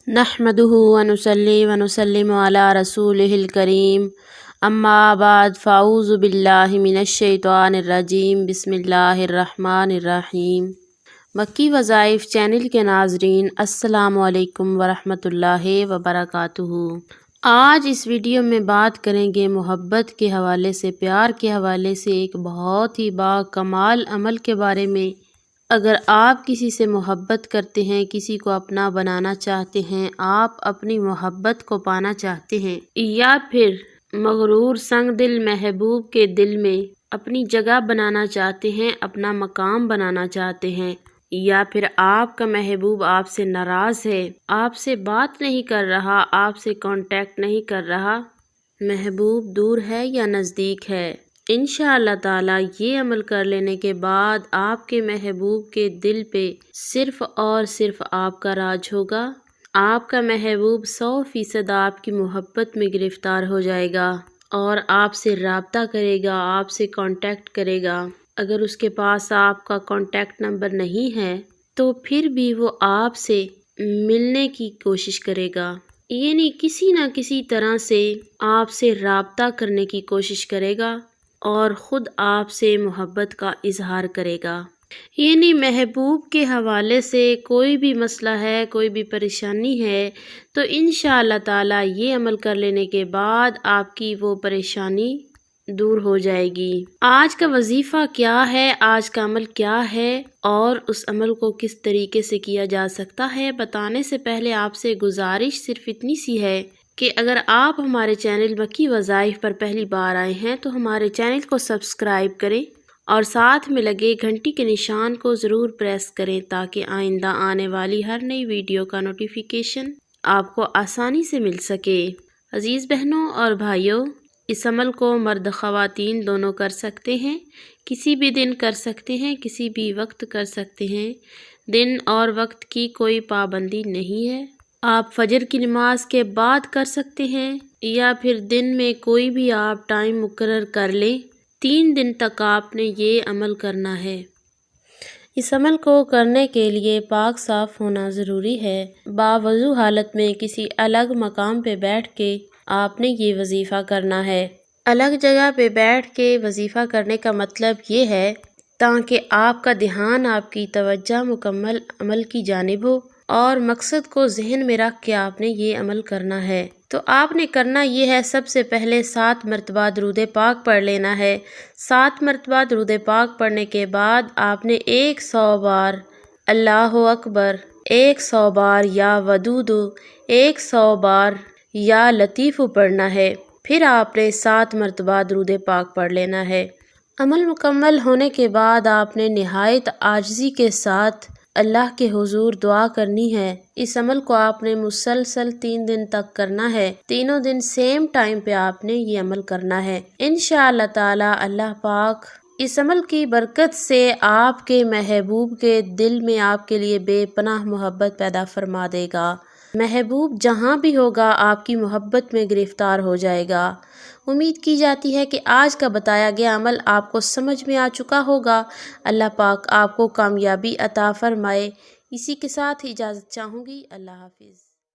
نحمدہ ونصلی ونسلم علی رسولہ الکریم، اما بعد فاعوذ باللہ من الشیطان الرجیم، بسم اللہ الرحمن الرحیم۔ مکی وظائف چینل کے ناظرین، السلام علیکم ورحمۃ اللہ وبرکاتہ۔ آج اس ویڈیو میں بات کریں گے محبت کے حوالے سے، پیار کے حوالے سے ایک بہت ہی با کمال عمل کے بارے میں۔ اگر آپ کسی سے محبت کرتے ہیں، کسی کو اپنا بنانا چاہتے ہیں، آپ اپنی محبت کو پانا چاہتے ہیں، یا پھر مغرور سنگ دل محبوب کے دل میں اپنی جگہ بنانا چاہتے ہیں، اپنا مقام بنانا چاہتے ہیں، یا پھر آپ کا محبوب آپ سے ناراض ہے، آپ سے بات نہیں کر رہا، آپ سے کانٹیکٹ نہیں کر رہا، محبوب دور ہے یا نزدیک ہے، انشاءاللہ تعالی یہ عمل کر لینے کے بعد آپ کے محبوب کے دل پہ صرف اور صرف آپ کا راج ہوگا۔ آپ کا محبوب 100% آپ کی محبت میں گرفتار ہو جائے گا اور آپ سے رابطہ کرے گا، آپ سے کانٹیکٹ کرے گا۔ اگر اس کے پاس آپ کا کانٹیکٹ نمبر نہیں ہے تو پھر بھی وہ آپ سے ملنے کی کوشش کرے گا، یعنی کسی نہ کسی طرح سے آپ سے رابطہ کرنے کی کوشش کرے گا اور خود آپ سے محبت کا اظہار کرے گا۔ یعنی محبوب کے حوالے سے کوئی بھی مسئلہ ہے، کوئی بھی پریشانی ہے تو انشاءاللہ تعالی یہ عمل کر لینے کے بعد آپ کی وہ پریشانی دور ہو جائے گی۔ آج کا وظیفہ کیا ہے، آج کا عمل کیا ہے اور اس عمل کو کس طریقے سے کیا جا سکتا ہے، بتانے سے پہلے آپ سے گزارش صرف اتنی سی ہے کہ اگر آپ ہمارے چینل مکی وظائف پر پہلی بار آئے ہیں تو ہمارے چینل کو سبسکرائب کریں اور ساتھ میں لگے گھنٹی کے نشان کو ضرور پریس کریں تاکہ آئندہ آنے والی ہر نئی ویڈیو کا نوٹیفیکیشن آپ کو آسانی سے مل سکے۔ عزیز بہنوں اور بھائیوں، اس عمل کو مرد خواتین دونوں کر سکتے ہیں، کسی بھی دن کر سکتے ہیں، کسی بھی وقت کر سکتے ہیں، دن اور وقت کی کوئی پابندی نہیں ہے۔ آپ فجر کی نماز کے بعد کر سکتے ہیں یا پھر دن میں کوئی بھی آپ ٹائم مقرر کر لیں، 3 دن تک آپ نے یہ عمل کرنا ہے۔ اس عمل کو کرنے کے لیے پاک صاف ہونا ضروری ہے۔ باوضو حالت میں کسی الگ مقام پہ بیٹھ کے آپ نے یہ وظیفہ کرنا ہے۔ الگ جگہ پہ بیٹھ کے وظیفہ کرنے کا مطلب یہ ہے تاکہ آپ کا دھیان، آپ کی توجہ مکمل عمل کی جانب ہو اور مقصد کو ذہن میں رکھ کے آپ نے یہ عمل کرنا ہے۔ تو آپ نے کرنا یہ ہے، سب سے پہلے 7 مرتبہ درود پاک پڑھ لینا ہے۔ 7 مرتبہ درود پاک پڑھنے کے بعد آپ نے 100 بار اللہ اکبر، 100 بار یا ودود، 100 بار یا لطیف پڑھنا ہے۔ پھر آپ نے 7 مرتبہ درود پاک پڑھ لینا ہے۔ عمل مکمل ہونے کے بعد آپ نے نہایت عاجزی کے ساتھ اللہ کے حضور دعا کرنی ہے۔ اس عمل کو آپ نے مسلسل 3 دن تک کرنا ہے، تینوں دن سیم ٹائم پہ آپ نے یہ عمل کرنا ہے۔ انشاءاللہ تعالی اللہ پاک اس عمل کی برکت سے آپ کے محبوب کے دل میں آپ کے لیے بے پناہ محبت پیدا فرما دے گا۔ محبوب جہاں بھی ہوگا آپ کی محبت میں گرفتار ہو جائے گا۔ امید کی جاتی ہے کہ آج کا بتایا گیا عمل آپ کو سمجھ میں آ چکا ہوگا۔ اللہ پاک آپ کو کامیابی عطا فرمائے۔ اسی کے ساتھ اجازت چاہوں گی۔ اللہ حافظ۔